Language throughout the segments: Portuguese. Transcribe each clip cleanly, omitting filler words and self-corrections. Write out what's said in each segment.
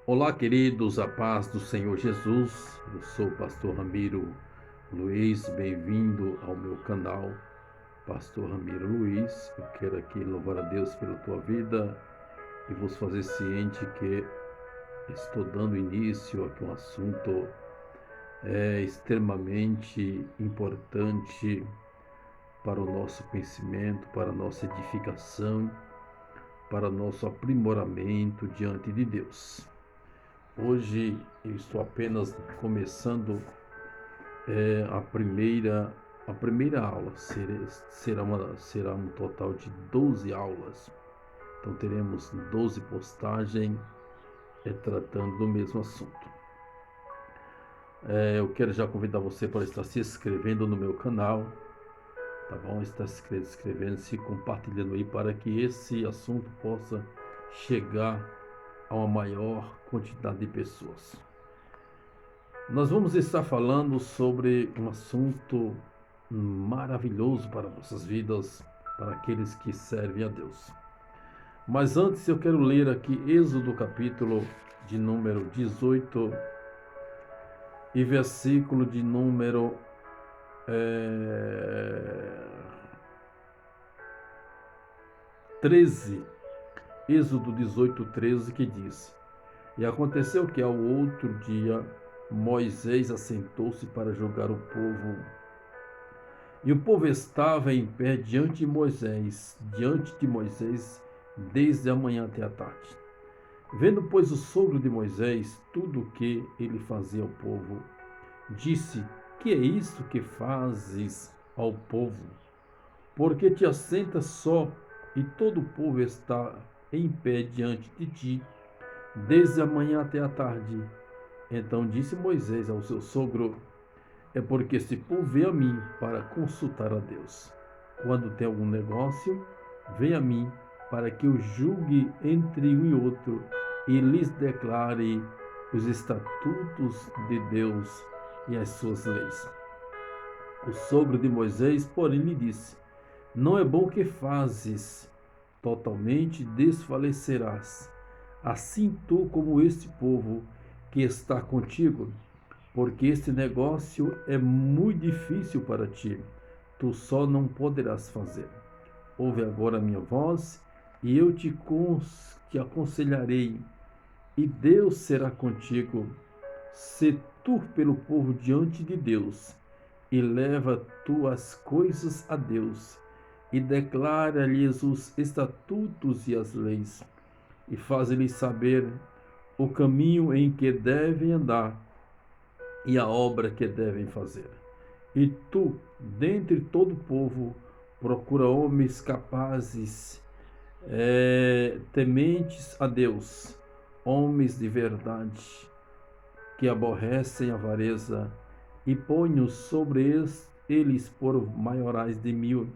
Olá, queridos, a paz do Senhor Jesus. Eu sou o pastor Ramiro Luiz, bem-vindo ao meu canal, Pastor Ramiro Luiz. Eu quero aqui louvar a Deus pela tua vida e vos fazer ciente que estou dando início aqui a um assunto extremamente importante para o nosso conhecimento, para a nossa edificação, para o nosso aprimoramento diante de Deus. Hoje eu estou apenas começando a primeira aula. Será um total de 12 aulas. Então teremos 12 postagens tratando do mesmo assunto. Eu quero já convidar você para estar se inscrevendo no meu canal, tá bom? Estar se inscrevendo, se compartilhando aí para que esse assunto possa chegar a uma maior quantidade de pessoas. Nós vamos estar falando sobre um assunto maravilhoso para nossas vidas, para aqueles que servem a Deus. Mas antes eu quero ler aqui Êxodo capítulo de número 18 e versículo de número 13. Êxodo 18, 13, que diz: E aconteceu que ao outro dia Moisés assentou-se para julgar o povo. E o povo estava em pé diante de Moisés, desde a manhã até a tarde. Vendo, pois, o sogro de Moisés tudo o que ele fazia ao povo, disse: Que é isto que fazes ao povo? Porque te assentas só, e todo o povo está em pé diante de ti, desde a manhã até a tarde. Então disse Moisés ao seu sogro: É porque esse povo vem a mim para consultar a Deus. Quando tem algum negócio, vem a mim para que eu julgue entre um e outro e lhes declare os estatutos de Deus e as suas leis. O sogro de Moisés, porém, lhe disse: Não é bom que fazes, totalmente desfalecerás, assim tu como este povo que está contigo, porque este negócio é muito difícil para ti, tu só não poderás fazer. Ouve agora a minha voz, e eu te aconselharei, e Deus será contigo. Se tu pelo povo diante de Deus, e leva tu as coisas a Deus, e declara-lhes os estatutos e as leis, e faz-lhes saber o caminho em que devem andar, e a obra que devem fazer. E tu, dentre todo o povo, procura homens capazes, tementes a Deus, homens de verdade, que aborrecem a avareza, e ponhos sobre eles por maiorais de 1.000,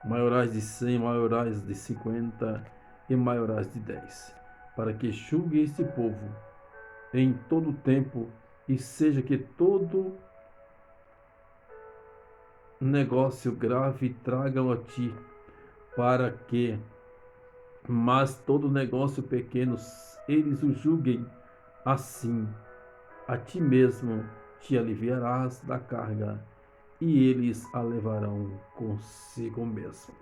maiorais de 100, maiorais de 50 e maiorais de 10, para que julgue este povo em todo o tempo, e seja que todo negócio grave tragam a ti, para que, mas todo negócio pequeno eles o julguem. Assim, a ti mesmo te aliviarás da carga, e eles a levarão consigo mesmo.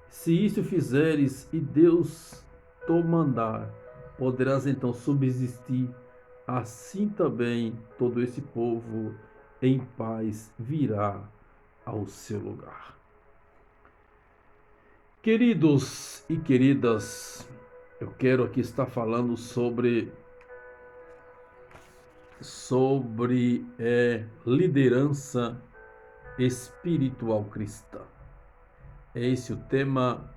Se isso fizeres e Deus te mandar, poderás então subsistir. Assim também todo esse povo em paz virá ao seu lugar. Queridos e queridas, eu quero aqui estar falando sobre liderança espiritual cristã. É esse o tema,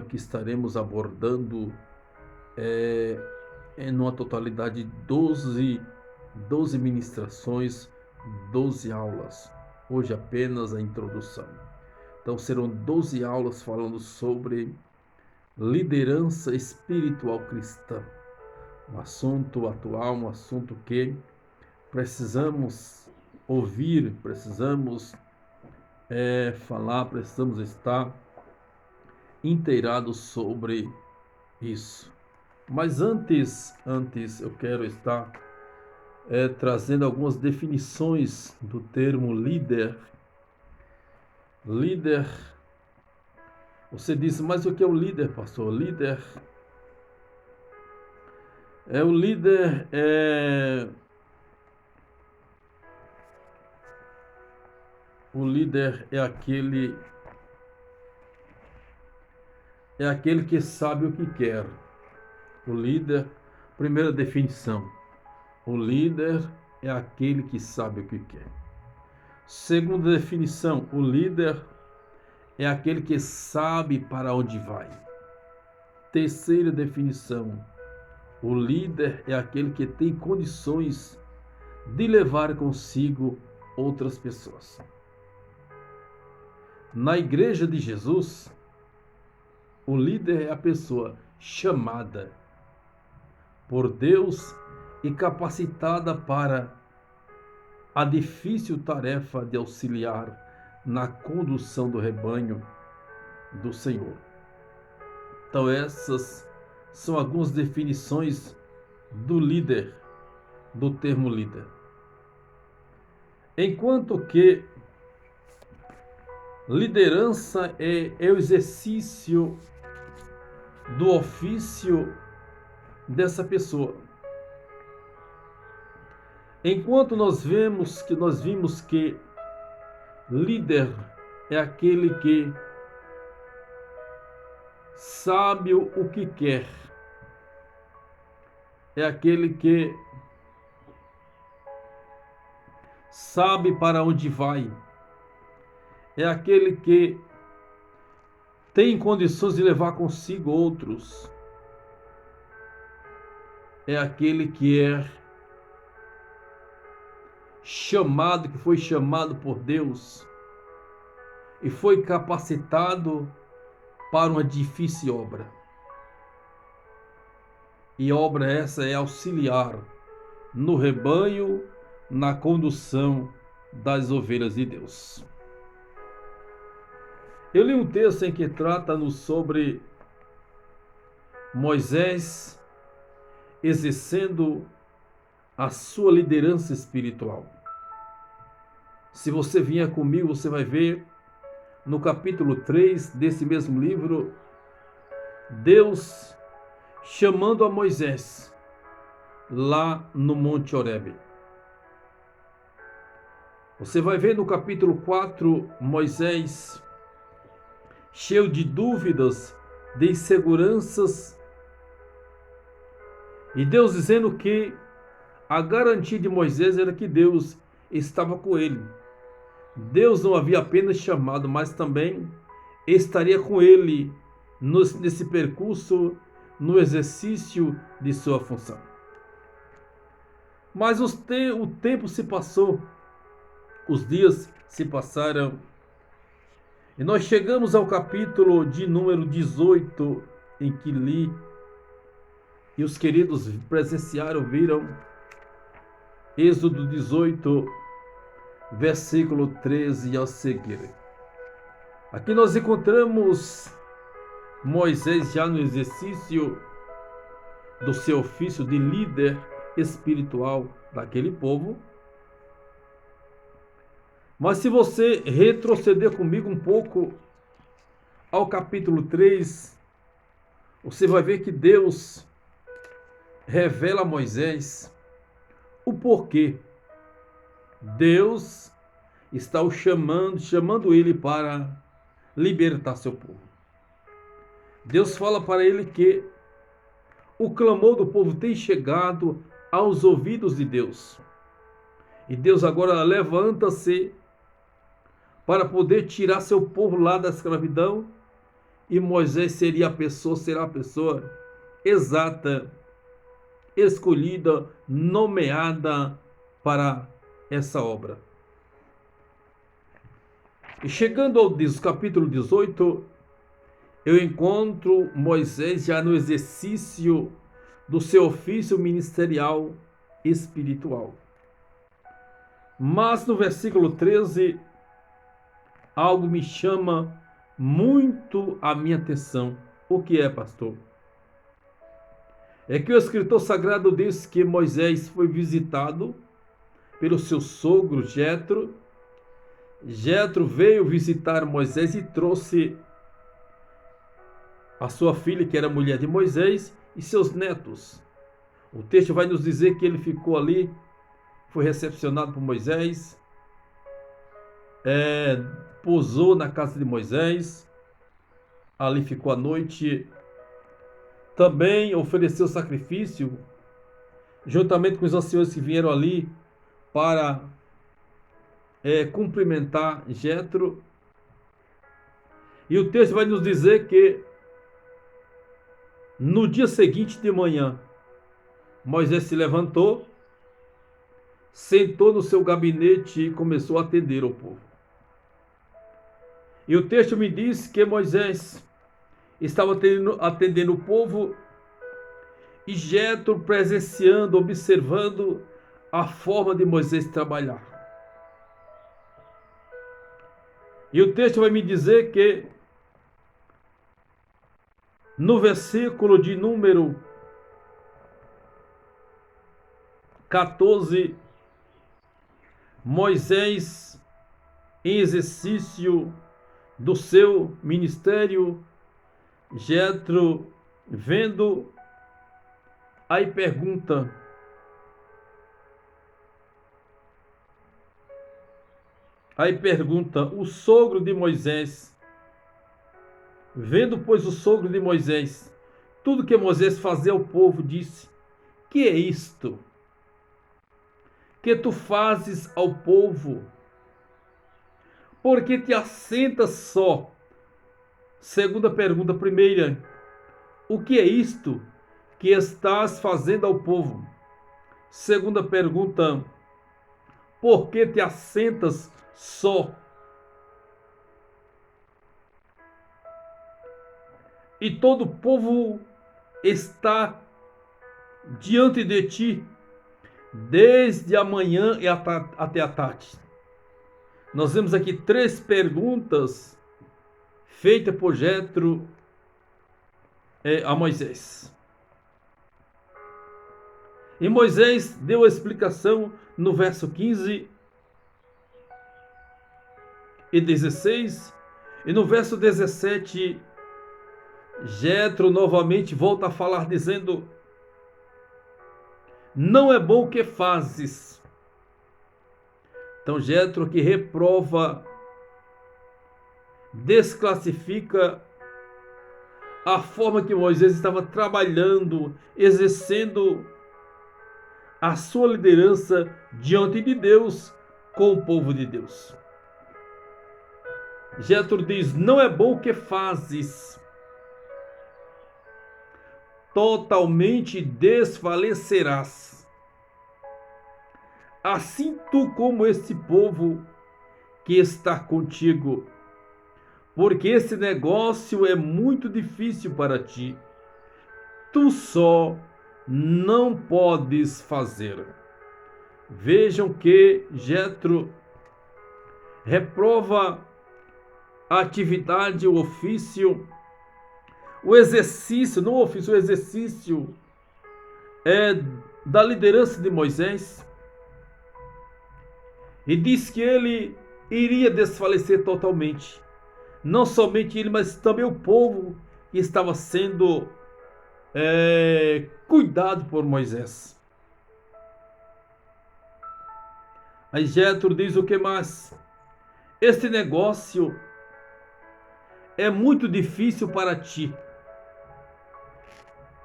que estaremos abordando em uma totalidade de 12 ministrações, 12 aulas. Hoje apenas a introdução. Então serão 12 aulas falando sobre liderança espiritual cristã. Um assunto atual, um assunto que precisamos ouvir, precisamos falar, precisamos estar inteirado sobre isso. Mas antes eu quero estar trazendo algumas definições do termo líder. Líder, você disse, mas o que é o líder, pastor? O líder é aquele que sabe o que quer. O líder, primeira definição, o líder é aquele que sabe o que quer. Segunda definição, o líder é aquele que sabe para onde vai. Terceira definição, o líder é aquele que tem condições de levar consigo outras pessoas. Na igreja de Jesus, o líder é a pessoa chamada por Deus e capacitada para a difícil tarefa de auxiliar na condução do rebanho do Senhor. Então essas são algumas definições do líder, do termo líder. Enquanto que liderança é o exercício do ofício dessa pessoa. Enquanto nós vimos que líder é aquele que sabe o que quer, é aquele que sabe para onde vai, é aquele que tem condições de levar consigo outros, é aquele que é chamado, que foi chamado por Deus e foi capacitado para uma difícil obra. E obra essa é auxiliar no rebanho, na condução das ovelhas de Deus. Eu li um texto em que trata-nos sobre Moisés exercendo a sua liderança espiritual. Se você vier comigo, você vai ver no capítulo 3 desse mesmo livro, Deus chamando a Moisés lá no Monte Horebe. Você vai ver no capítulo 4, Moisés cheio de dúvidas, de inseguranças, e Deus dizendo que a garantia de Moisés era que Deus estava com ele. Deus não havia apenas chamado, mas também estaria com ele nesse percurso, no exercício de sua função. Mas o tempo se passou, os dias se passaram, e nós chegamos ao capítulo de número 18, em que li, e os queridos presenciaram, viram, Êxodo 18, versículo 13 ao seguir. Aqui nós encontramos Moisés já no exercício do seu ofício de líder espiritual daquele povo. Mas se você retroceder comigo um pouco ao capítulo 3, você vai ver que Deus revela a Moisés o porquê Deus está o chamando ele para libertar seu povo. Deus fala para ele que o clamor do povo tem chegado aos ouvidos de Deus. E Deus agora levanta-se para poder tirar seu povo lá da escravidão. E Moisés será a pessoa exata, escolhida, nomeada para essa obra. E chegando ao capítulo 18, eu encontro Moisés já no exercício do seu ofício ministerial espiritual. Mas no versículo 13, algo me chama muito a minha atenção. O que é, pastor? É que o escritor sagrado diz que Moisés foi visitado pelo seu sogro Jetro. Jetro veio visitar Moisés e trouxe a sua filha, que era mulher de Moisés, e seus netos. O texto vai nos dizer que ele ficou ali, foi recepcionado por Moisés, pousou na casa de Moisés, ali ficou a noite. Também ofereceu sacrifício, juntamente com os anciões que vieram ali para cumprimentar Jetro. E o texto vai nos dizer que no dia seguinte de manhã, Moisés se levantou, sentou no seu gabinete e começou a atender ao povo. E o texto me diz que Moisés estava atendendo o povo e Jetro presenciando, observando a forma de Moisés trabalhar. E o texto vai me dizer que no versículo de número 14, Moisés, em exercício do seu ministério, Jetro vendo, aí pergunta: o sogro de Moisés, vendo, pois, o sogro de Moisés, tudo que Moisés fazia ao povo, disse: que é isto que tu fazes ao povo? Porque te assentas só? Segunda pergunta. Primeira: o que é isto que estás fazendo ao povo? Segunda pergunta: por que te assentas só? E todo o povo está diante de ti, desde a manhã e até a tarde. Nós vemos aqui 3 perguntas feitas por Jetro a Moisés. E Moisés deu a explicação no verso 15 e 16. E no verso 17, Jetro novamente volta a falar, dizendo: não é bom o que fazes. Então Jetro que reprova, desclassifica a forma que Moisés estava trabalhando, exercendo a sua liderança diante de Deus, com o povo de Deus. Jetro diz: não é bom o que fazes, totalmente desfalecerás. Assim tu como este povo que está contigo, porque esse negócio é muito difícil para ti. Tu só não podes fazer. Vejam que Jetro reprova a atividade, o ofício, o exercício, não o ofício, o exercício da liderança de Moisés. E diz que ele iria desfalecer totalmente. Não somente ele, mas também o povo que estava sendo cuidado por Moisés. Aí Jetro diz o que mais? Este negócio é muito difícil para ti.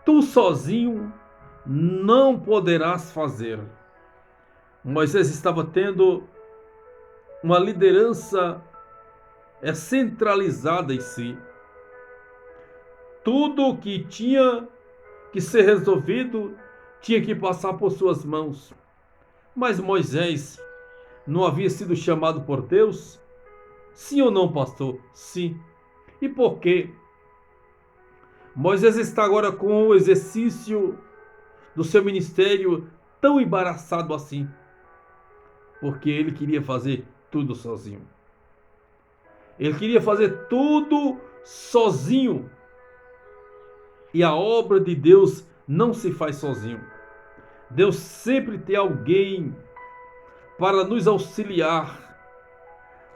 Tu sozinho não poderás fazer. Moisés estava tendo uma liderança centralizada em si. Tudo o que tinha que ser resolvido tinha que passar por suas mãos. Mas Moisés não havia sido chamado por Deus? Sim ou não, pastor? Sim. E por quê? Moisés está agora com o exercício do seu ministério tão embaraçado assim, porque ele queria fazer tudo sozinho. Ele queria fazer tudo sozinho. E a obra de Deus não se faz sozinho. Deus sempre tem alguém para nos auxiliar,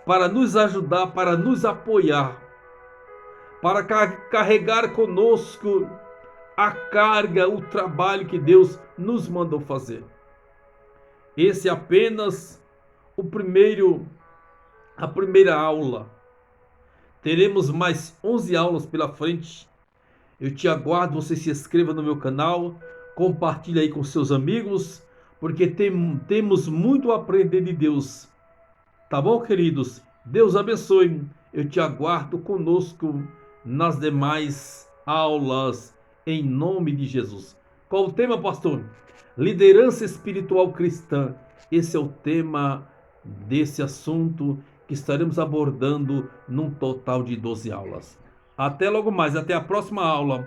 para nos ajudar, para nos apoiar, para carregar conosco a carga, o trabalho que Deus nos mandou fazer. Esse é apenas a primeira aula. Teremos mais 11 aulas pela frente. Eu te aguardo, você se inscreva no meu canal, compartilhe aí com seus amigos, porque temos muito a aprender de Deus. Tá bom, queridos? Deus abençoe. Eu te aguardo conosco nas demais aulas, em nome de Jesus. Qual o tema, pastor? Liderança espiritual cristã. Esse é o tema desse assunto que estaremos abordando num total de 12 aulas. Até logo mais, até a próxima aula.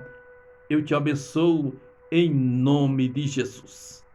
Eu te abençoo em nome de Jesus.